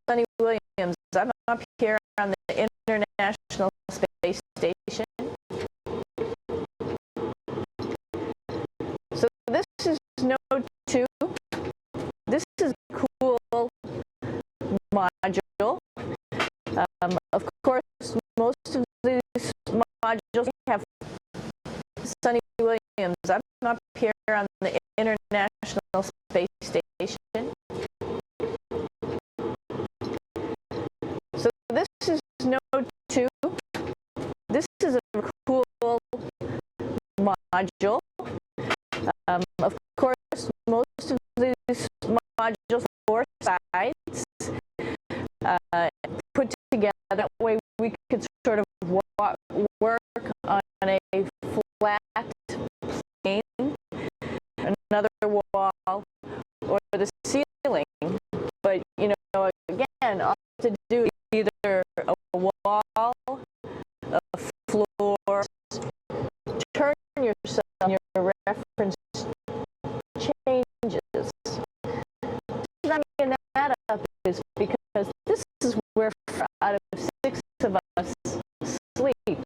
Sunny Williams. I'm up here on the International Space Station. So this is Node 2. This is a cool module. Of course, most of these modules have Sunny Williams. I'm up here on the International Space Station. So this is Node 2. This is a cool module. Of course, most of these modules have 4 sides put together. That way we could sort of work on a flat plane, another wall, or the ceiling. But, you know, again, all you have to do is either a wall, a floor, turn yourself, your reference changes. I'm bringing that up is because this is where 4 out of 6 of us sleep.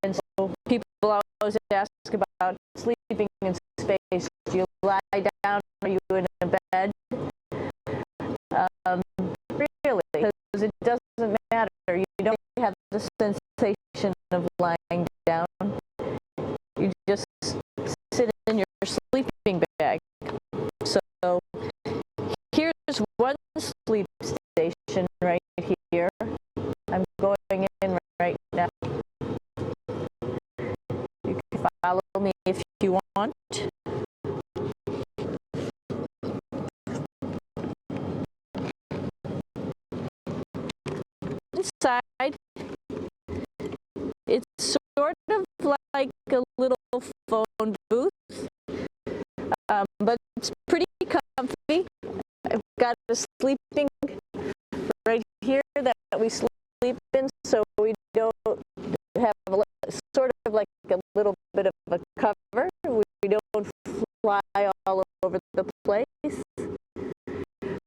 And so people always ask about sleeping in space. Do you lie down? Are you in a bed? Really, because it doesn't matter. You don't have the sensation of lying down. You just sit in your sleeping bag. So here's one sleep station right here. I'm going in right now. You can follow me if you want. Inside, it's sort of like a little phone booth, but it's pretty comfy. I've got a sleeping right here that we sleep in, so we don't have sort of like a little bit of a cover. We don't fly all over the place.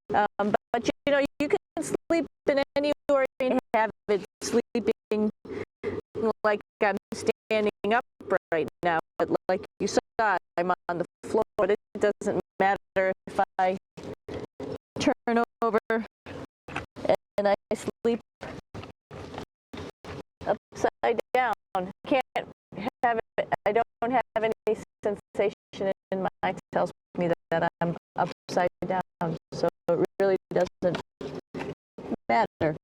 But you know, you can sleep in anywhere you have it sleeping like I'm standing up right now. But like you saw, I'm on the floor. But it doesn't matter if I turn over and I sleep upside down. Can't have it. I don't have any sensation in my mind. Tells me that I'm upside down. So it really doesn't matter.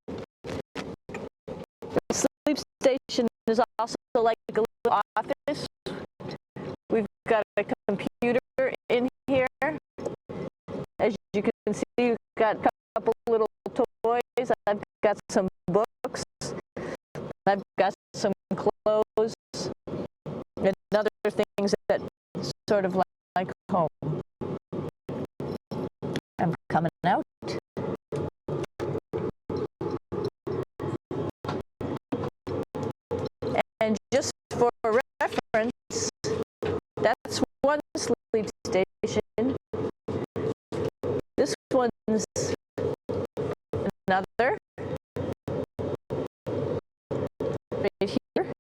The sleep station is also like a little office. We've got a computer in here. As you can see, we've got a couple little toys. I've got some books. I've got some clothes and other things that sort of like home. I'm coming out. And just for reference, that's one sleep station. This one's another. Right here.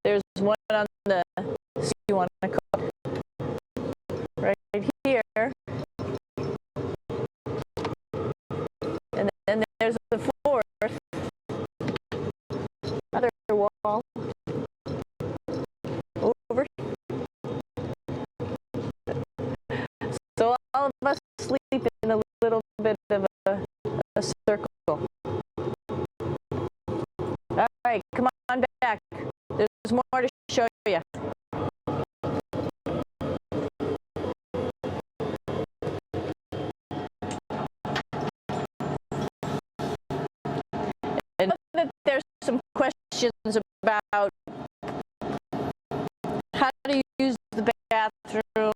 There's one on the, you want to call right here. And then there's the 4th other wall over here. So all of us sleep in a little bit of a circle. All right, come on back. There's more to show you. And I know that there's some questions about how do you use the bathroom,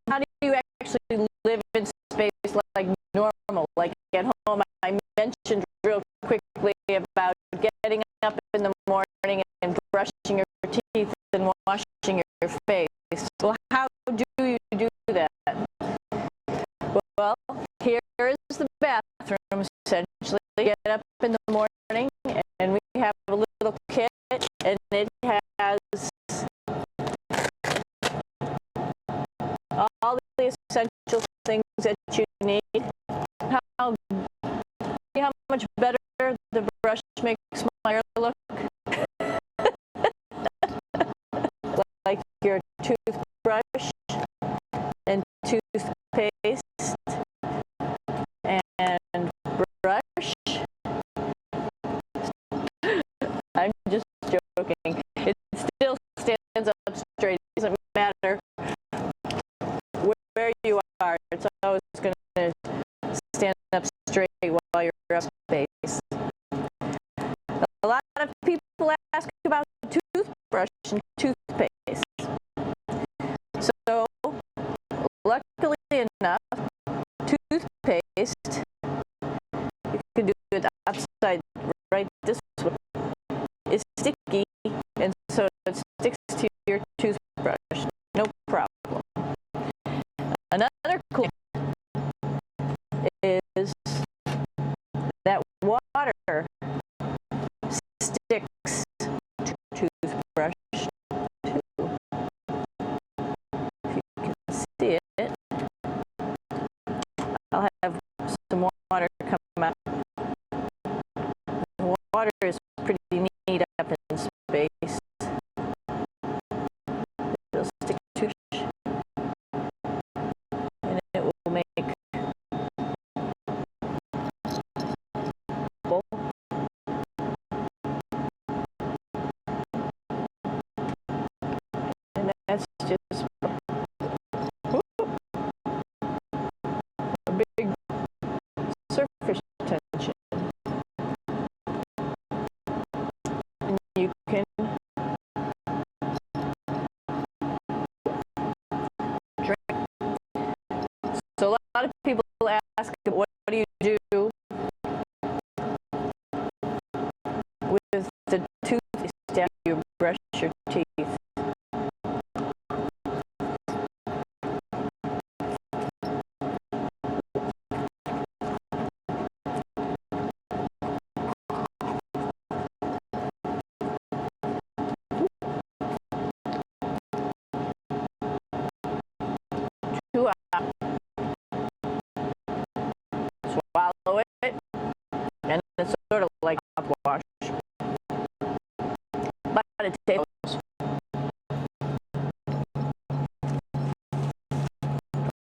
how do you actually live in space like normal, like at home. I mentioned real quickly about getting up in the morning and brushing your teeth and washing your face. Well, how do you do that? get up in the morning and we have a little kit, and it has all the essential things that you need. See how much better the brush makes my hair look? Like your toothbrush and toothpaste and brush. I'm just joking. It still stands up straight. It doesn't matter where you are. It's always going to stand up straight while you're up face. A lot of people ask about toothbrush and toothpaste. So, luckily enough, toothpaste, you can do it outside right this way, is sticky, and so it sticks to your toothbrush, no problem. Another cool thing is that water sticks to toothbrush too. If you can see it, I'll have some water come out. The water is pretty neat up in space. It'll stick to and it will make bubble. And that's just a big surface tension. And you can drink. So a lot of people ask, what do you do with the toothpaste after you brush your teeth? Swallow it, and it's sort of like mouthwash. But it tastes.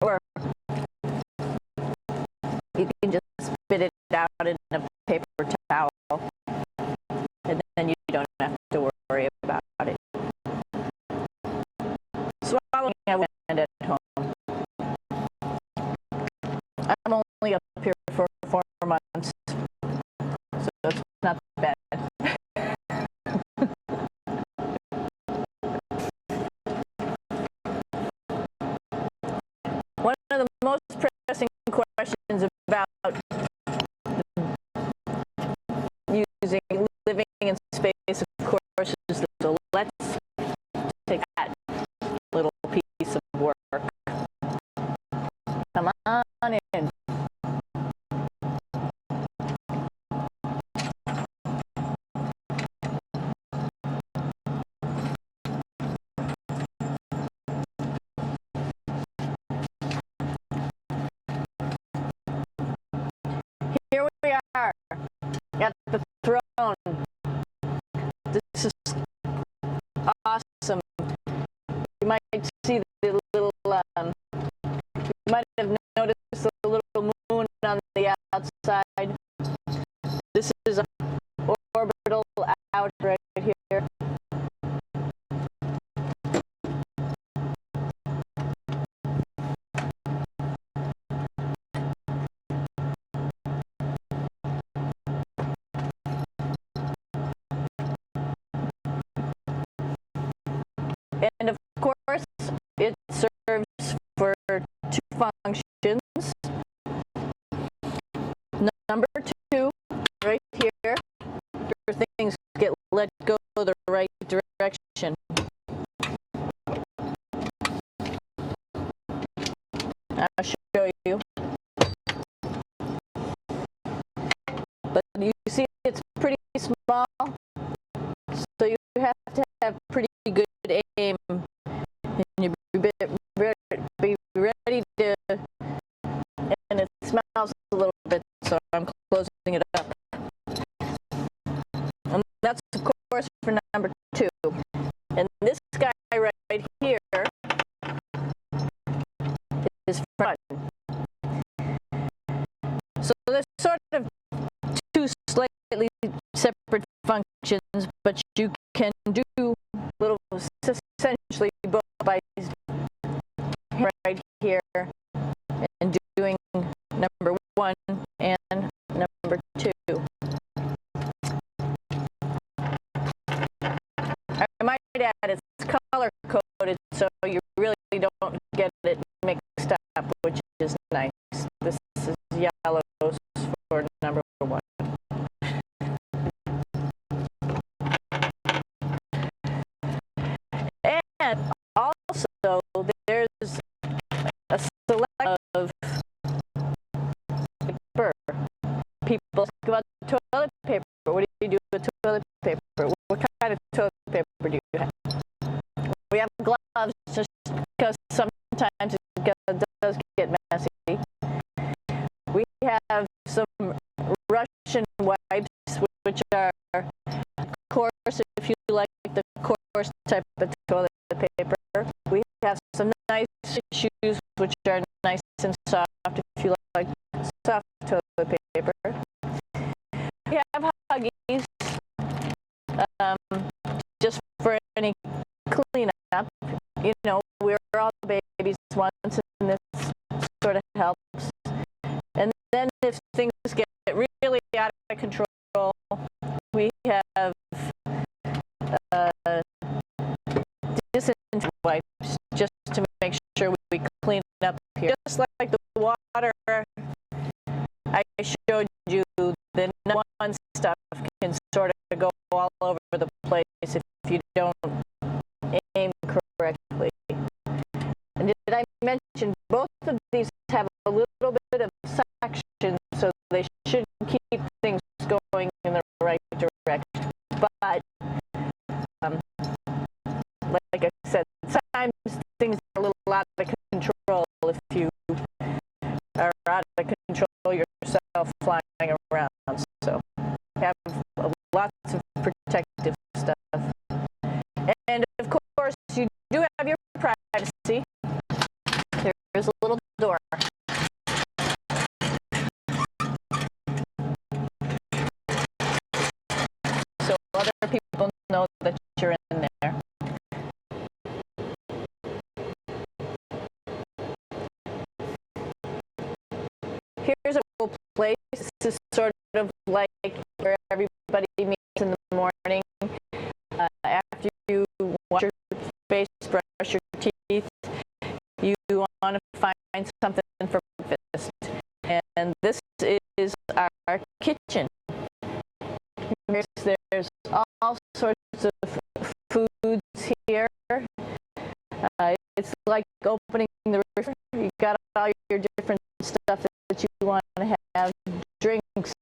Or you can just spit it out in a paper towel, and then you don't have to worry about it. Swallowing, I went at home. I'm only up here for 4 months, so it's not bad. One of the most pressing questions about living in space, of course, is the let's take that little piece of work. Come on in. Here we are at the throne. This is awesome. You might see the little, you might have noticed the little moon on the outside. This is an orbital out right here. And of course, it serves for 2 functions. Number 2, right here, where things get let go the right direction. I'll show you. But here and doing number 1 and number 2. I might add it's color coded, so you really don't get it mixed up, which is nice. This is yellows for number 1. And also, there's a selection of paper. People ask about toilet paper. What do you do with toilet paper? What kind of toilet paper do you have? We have gloves just because sometimes it does get messy. We have some Russian wipes, which are coarse if you like the coarse type of toilet paper. We have some nice tissues, which are nice and soft if you like soft toilet paper. We have Huggies, just for any cleanup. You know, we're all babies once, and this sort of helps. And then if things get really out of control, we have disinfectant wipes just to make sure we clean up here. Just like the water I showed you, the number 1 stuff can sort of go all over the place if you don't aim correctly. And did I mention both of these have a little bit of suction, so they should keep things going in the right direction. But like I said, sometimes things are a little out of control if you are out of control yourself flying around. So have lots of protective stuff. And of course, you do have your privacy. There's a little door. So other people know that you're in there. Here's a cool place. This is sort of like where everybody meets in the morning. After you wash your face, brush your teeth, you want to find something for breakfast. And this is our kitchen. There's all sorts of foods here. It's like opening the refrigerator. You got all your different stuff that you want to have: drinks,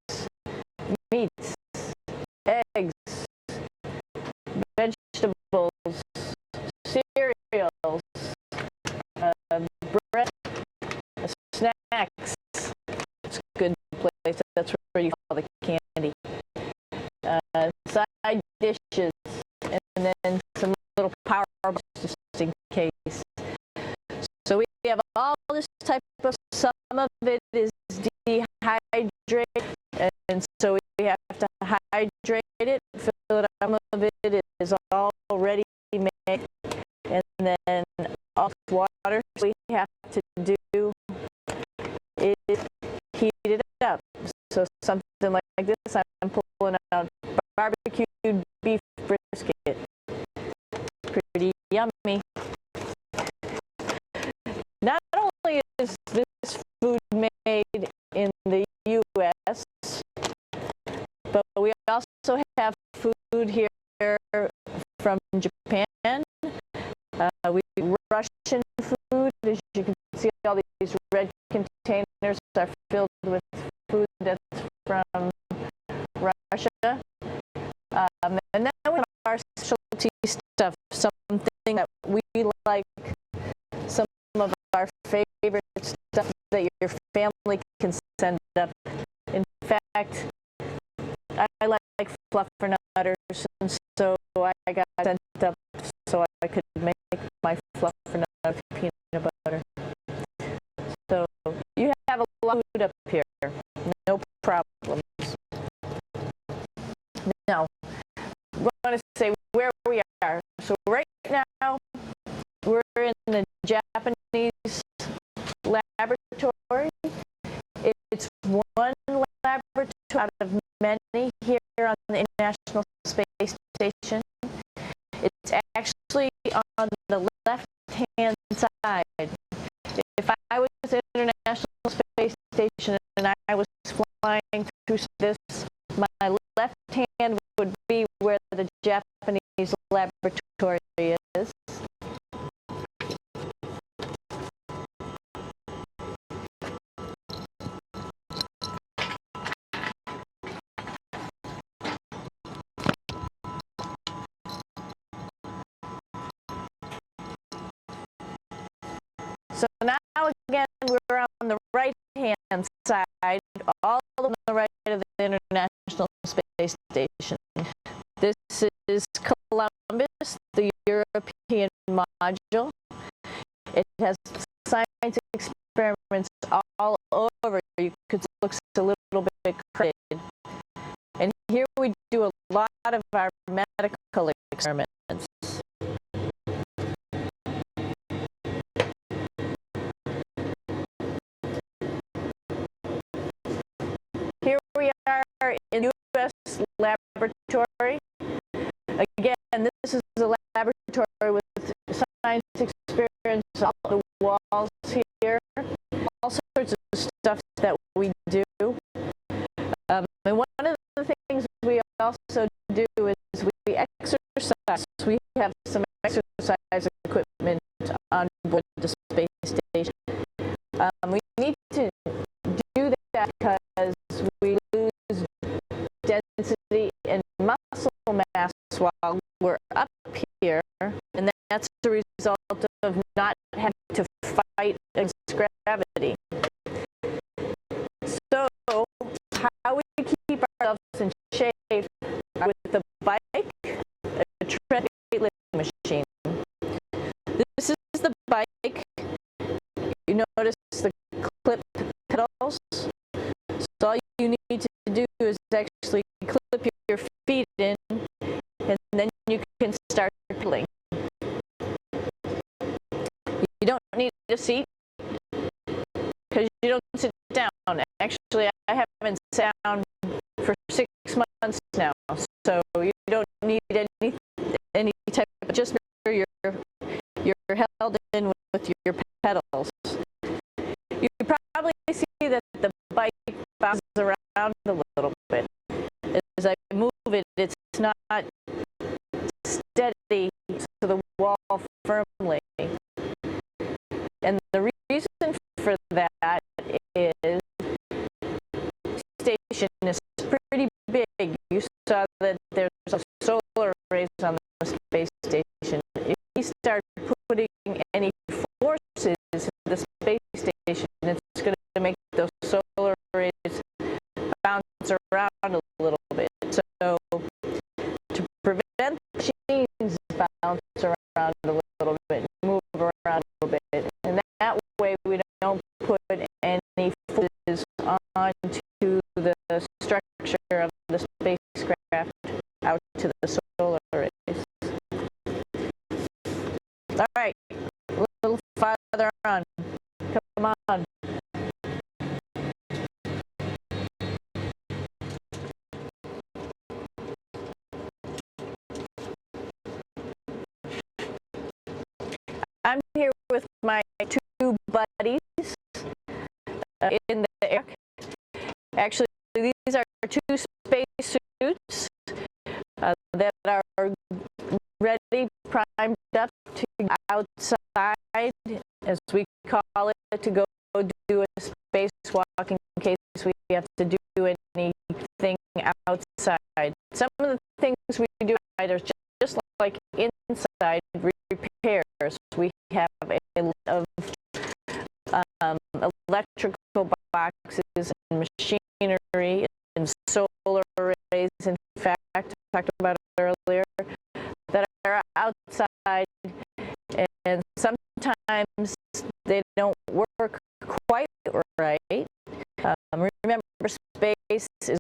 meats, eggs, vegetables, cereals, bread, snacks. It's a good place. That's where you all the candy. Side dishes, and then some little power bars just in case. So we have all this type of, some of it is dehydrated, and so we have to hydrate it, fill it up. Some of it is already made, and then all water we have to do is heat it up. So something like this, I'm pulling out barbecued beef brisket. Pretty yummy. Not only is this food made in the U.S., but we also have food here from Japan. We Russian food. As you can see, all these red containers are filled with food that's from Russia. And then we have our specialty stuff, something that we like, some of our favorite stuff that your family can send up. In fact, I like fluffernutters, and so I got sent up so I could make my fluffernutter peanut butter. So you have a lot of food up here, no problems. Now, I want to say where we are. So right now, we're in the Japanese out of many here on the International Space Station. It's actually on the left-hand side. If I was at the International Space Station and I was flying through this, my left hand would be where the Japanese laboratory is. So now again, we're on the right-hand side, all on the right of the International Space Station. This is Columbus, the European module. It has science experiments all over. You could see it looks a little bit crowded. And here we do a lot of our medical experiments. Here we are in the U.S. laboratory. Again, this is a laboratory with science experience on the walls here. All sorts of stuff that we do. And one of the things we also do is we exercise. We have some exercise equipment on board the space station. We need to do that because we lose density and muscle mass while we're up here, and that's the result of not having to fight against gravity. So, how we keep ourselves in shape with the bike, a tread weightlifting machine. This is the bike. You notice the clip pedals. So all you need to do is actually clip your feet in, and then you can start pedaling. You don't need a seat because you don't sit down. Actually, I haven't sat down for 6 months now, so you don't need any type of adjustment. You're held in with your pedals. You probably see that the bike bounces around a little bit. As I move it, it's not steady to the wall firmly. And the reason for that is the station is pretty big. You saw that there's solar arrays on the space station. If you start putting any forces in the space station, it's going to make those solar arrays bounce around a little bit. So to prevent machines bounce around a little bit, move around a little bit, and that way we don't put any forces onto the structure of the spacecraft out to the solar arrays. All right, a little farther on. Come on. I'm here with my two buddies in the air. Actually, these are two space suits that are ready, primed up to go outside, as we call it, to go do a spacewalk in case we have to do anything outside. Some of the things we do outside are just like inside repairs. We have a lot of electrical boxes and machinery and solar arrays. In fact, I talked about it earlier, that are outside, and sometimes they don't work quite right. Remember, space is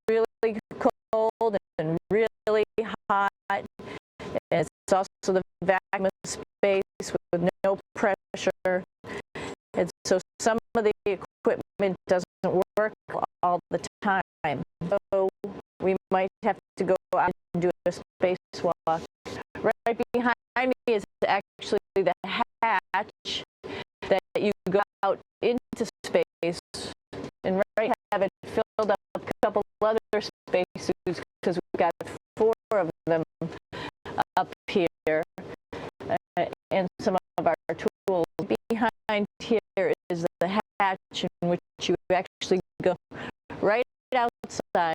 really cold and really hot. It's also the vacuum of space with no pressure. And so some of the equipment doesn't work all the time. might have to go out and do a spacewalk. Right behind me is actually the hatch that you go out into space, and right have it filled up a couple other spacesuits because we've got 4 of them up here, and some of our tools. Behind here is the hatch in which you actually go right outside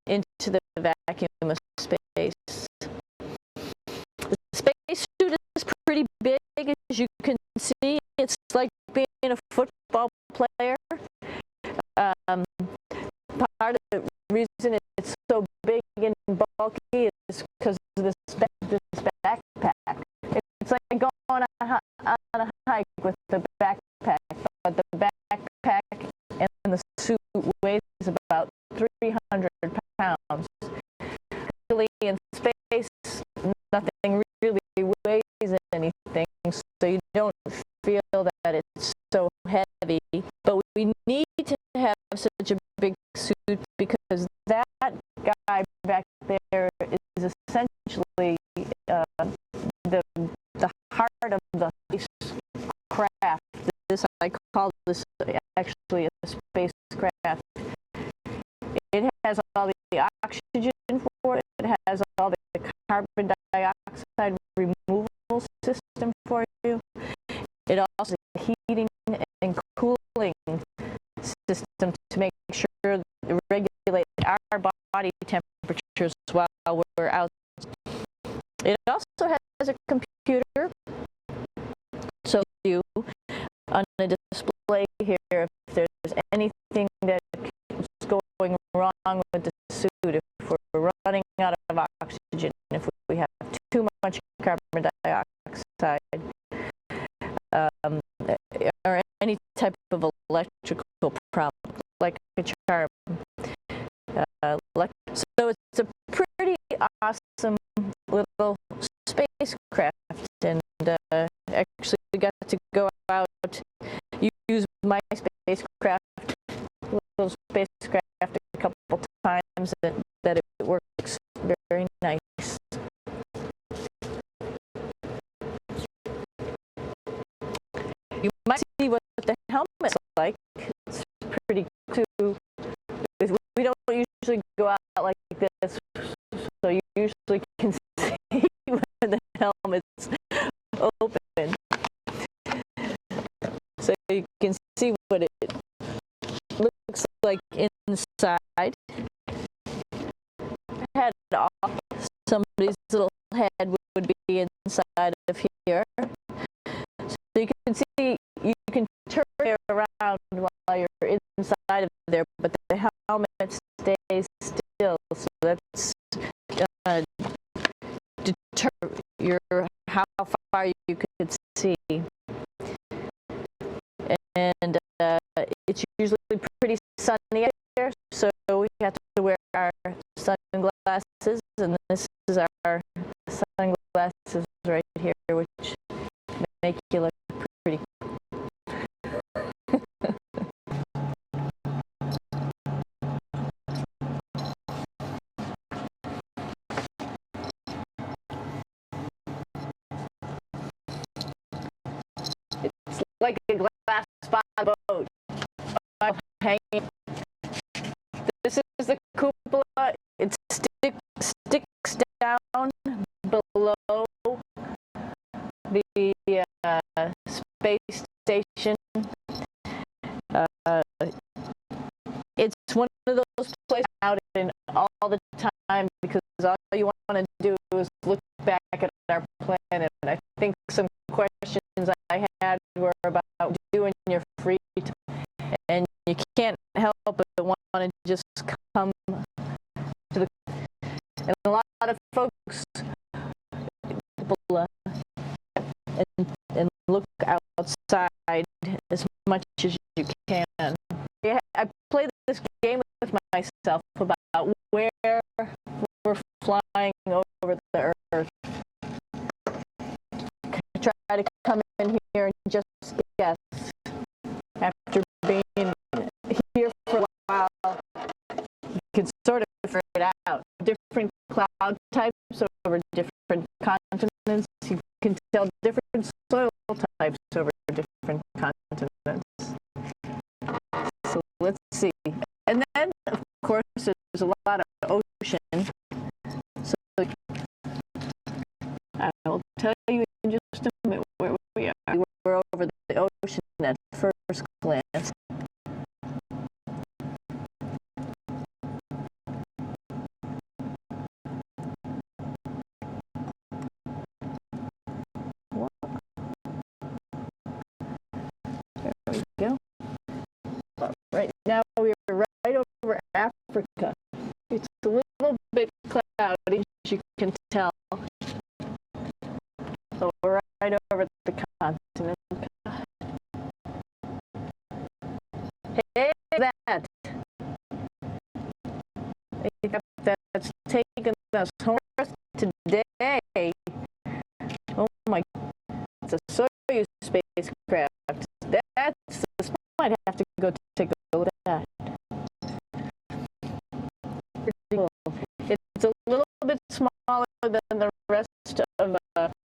into the vacuum of space. The spacesuit is pretty big, as you can see. It's like being a football player. Part of the reason it's so big and bulky is because of this backpack. It's like going on a hike with the backpack, but the backpack and the suit weighs about 300 pounds. Really, in space, nothing really weighs anything, so you don't feel that it's so heavy. But we need to have such a big suit because that guy back there is essentially the heart of the spacecraft. I call this actually a spacecraft. It has all the oxygen for it. It has all the carbon dioxide removal system for you. It also has a heating and cooling system to make sure to regulate our body temperatures while we're out. It also has a computer, so you on the display here if there's anything that is going wrong with the suit, if we're running out of oxygen, if we have too much carbon dioxide, or any type of electrical problem, like a charm. So it's a pretty awesome little spacecraft, and actually got to go out, use my spacecraft, little spacecraft, a couple times, that it works very nice. You might see what the helmet's like. It's pretty cool. We don't usually go out like this, so you usually can see when the helmet's open. So you can see what it looks like inside. Head off. Somebody's little head would be inside of here. So you can see, you can turn it around while you're inside of there, but the helmet stays still. So that's deter how far you could see. And it's usually pretty sunny out here, so we have to wear our sunglasses, and this is our sunglasses right here, which make you look pretty. It's like a glass bottom boat. Hanging. This is the cupola. It sticks down below the space station. It's one of those places out in all the time because all you want to do is look back at our planet. And I think some questions I had were about doing your free time, and you can't help but want to just come to the. And a lot of folks and look outside as much as you can. Yeah, I play this game with myself about where we're flying over the Earth. I try to come in here and just guess. After being here for a while, you can sort of figure cloud types over different continents. You can tell different soil types over different continents. So let's see. And then, of course, there's a lot of ocean. So I will tell you in just a minute where we are. We're over the ocean at first glance. There we go. Right now we are right over Africa. It's a little bit cloudy, as you can tell. So we're right over the continent. Hey, that! That's taken us north today. Oh my, it's a Soyuz spacecraft. This might have to go take a look at that. Pretty cool. It's a little bit smaller than the rest of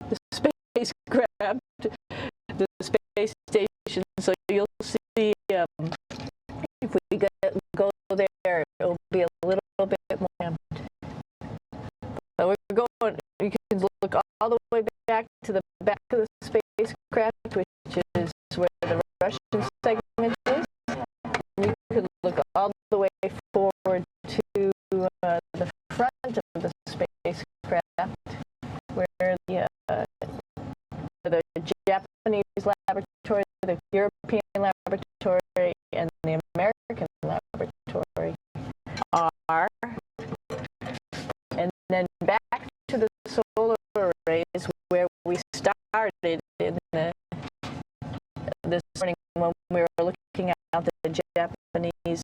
the spacecraft, the space station. So you'll see if we go there, it'll be a little bit more empty. So we're going. You can look all the way back to the back of the spacecraft, which is where the Russian segment is. You can look all the way forward to the front of the spacecraft, where the Japanese laboratory, the European laboratory, and the American laboratory are. And then back to the solar arrays where we started in this morning when we were looking at the Japanese.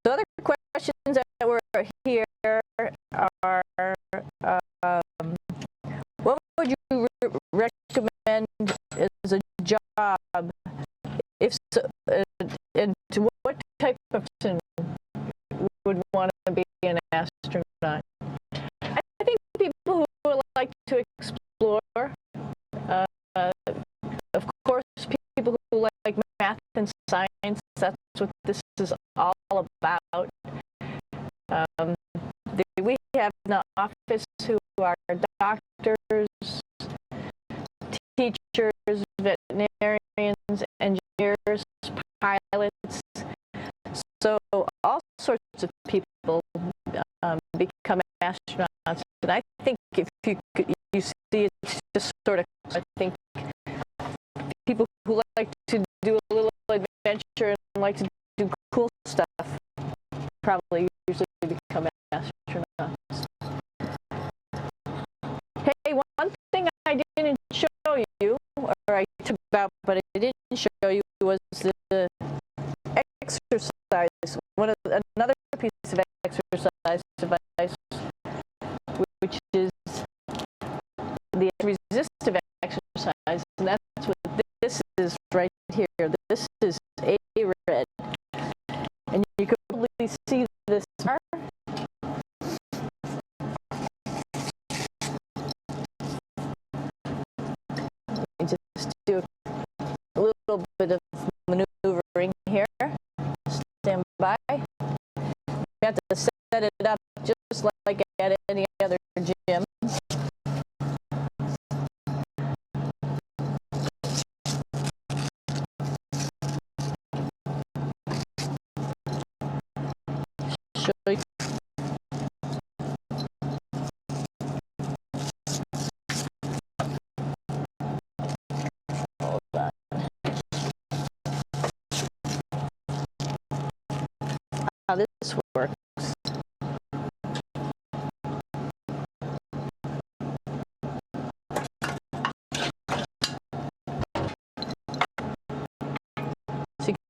So other questions that were here are, what would you recommend as a job, if so, and to what type of person would want to be an astronaut? I think people who would like to explore, of course, people who like math and science. That's what this is all about. We have in the office who are doctors, teachers, veterinarians, engineers, pilots. So all sorts of people become astronauts. And I think if you see it's just sort of, I think people who like to do a little adventure and like to do cool stuff probably usually become astronauts. Hey, one thing I didn't show you, or I talked about, but I didn't show you, was the exercise. Another piece of exercise device, which is the resistive exercise, and that's what this is right here. This is A-red, and you can probably see this bar. Just do a little bit of maneuvering here. Stand by. You have to set it up just like at any other gym. Show you. Hold on. How this works.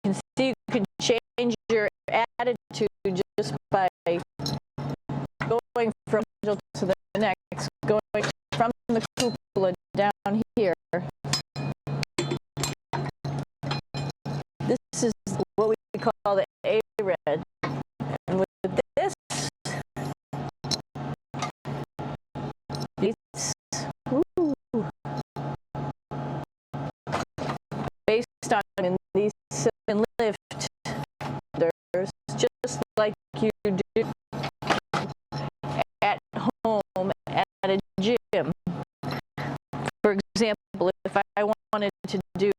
can see you can change your attitude just by going from the to the next, going from the cupola down here. This is what we call the A-red. And with this, it's based on these 7 lift, there's just like you do at home at a gym. For example, if I wanted to do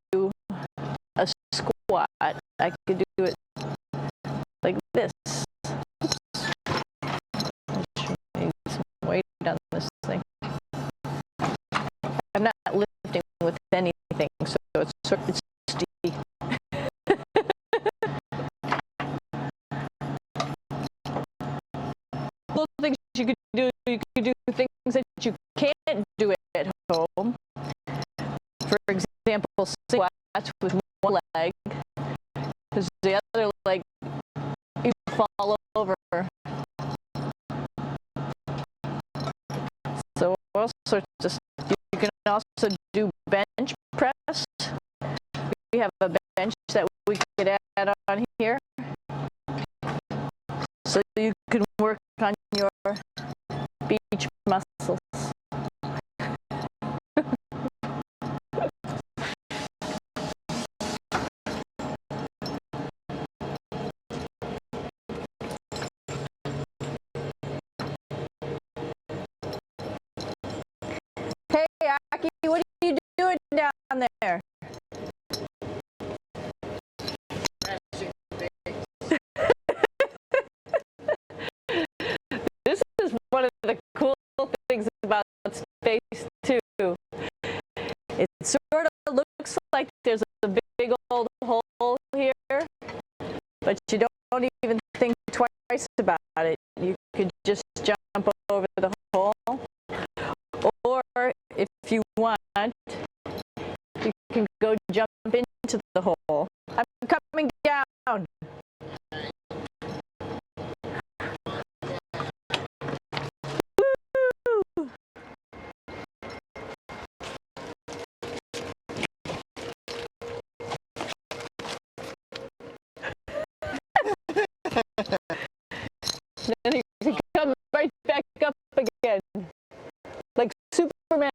a squat, I could do it like this. Need some weight on this thing. I'm not lifting with anything, so it's sort of steep. Little things you could do things that you can't do at home. For example, squats with one leg, because the other leg you fall over. So all sorts of stuff. You can also do bench press. We have a bench that we could add on here, so you can work on your beach muscles. Hey, Aki, what are you doing down there? This is one of the cool things about space, too. It sort of looks like there's a big old hole here, but you don't even think twice about it. You could just jump over the hole. Or if you want, you can go jump into the hole. I'm coming down. Woo! Then you can come right back up again, like Superman.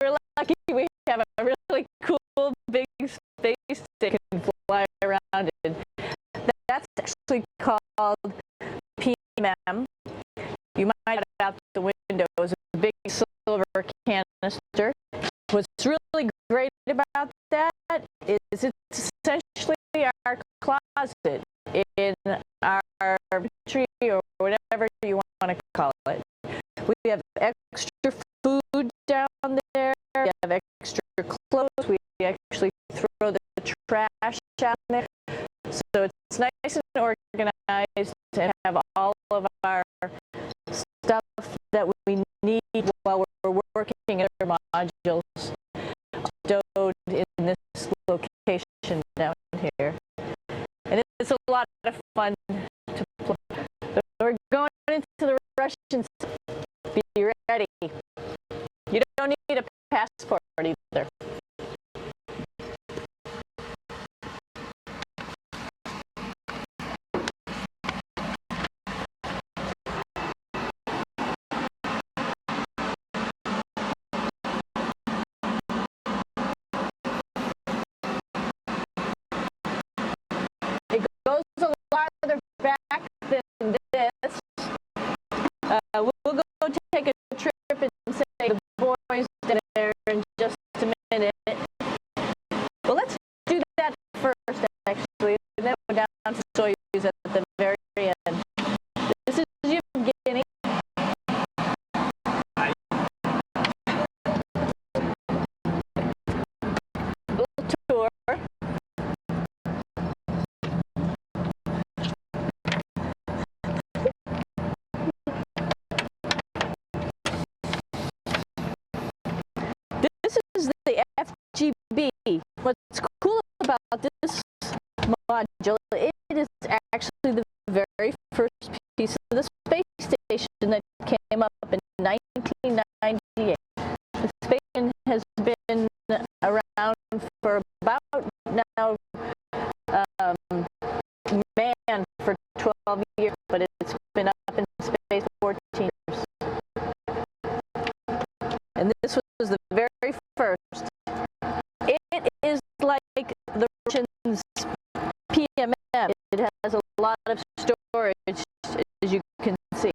We're lucky we have a really cool big space that can fly around in. That's actually called PMM. You might have it out the window. It's a big silver canister. What's really great about that is it's essentially our closet in our tree or whatever you want to call it. We have extra food down there. We have extra clothes. We actually throw the trash out there. So it's nice and organized and have all of our stuff that we need while we're working at our modules stowed in this location down here. And it's a lot of fun to play. So we're going into the Russian. Be ready. You don't need a passport either. It goes a lot farther back than this. We'll go take a trip and say the boys there in just is the FGB. What's cool about this module, it is actually the very first piece of the space station that came up in 1998. The station has been around for about now manned for 12 years, but it's been up in space 14 years. And this was the very first. It is like the Russians' PMM. It has a lot of storage, as you can see.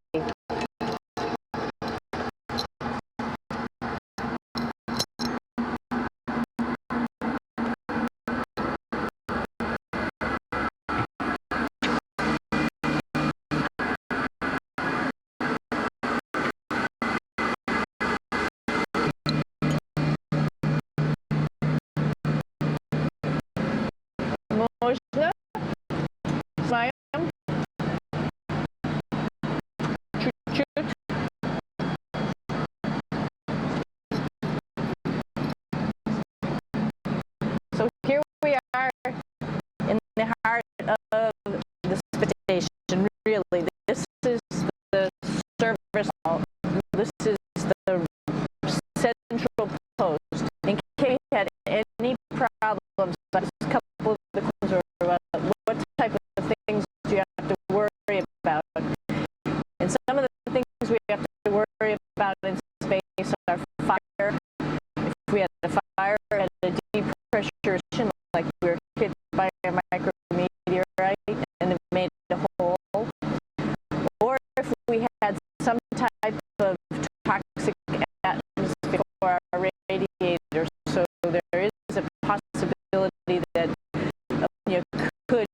Można? Mają? Чуть-чуть. So here we are in the heart of the space station. Really, this is the service hall. This is the central post. In case we had any problems, just a couple of the questions are about what type of things do you have to worry about. And some of the things we have to worry about in space are fire. If we had a fire at a depressurization, like we were hit by a micrometeorite and it made a hole, or if we had some type of toxic atmosphere for our radiators, so there is a possibility that ammonia could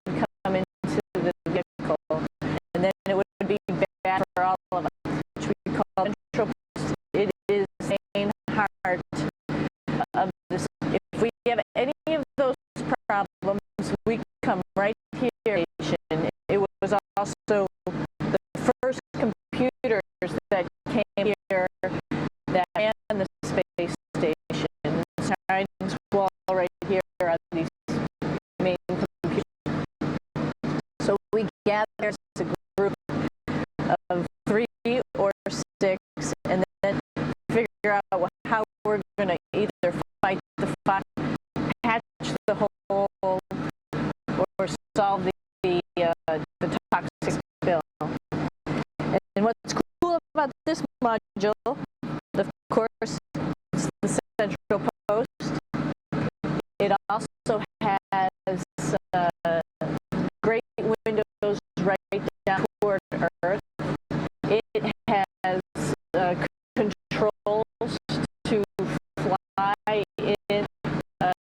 come into the vehicle, and then it would be bad for all of us, which we call central post. It is the main heart of this. If we have any of those problems, we come right here. It was also the first computers that came here that ran the space station. Behind this wall right here are these main computers. So we gather as a group of 3 or 6, and then figure out how we're going to either fight the fire, patch the hole, or solve the toxic spill. And what's cool about this module, of course, it's the central post. It also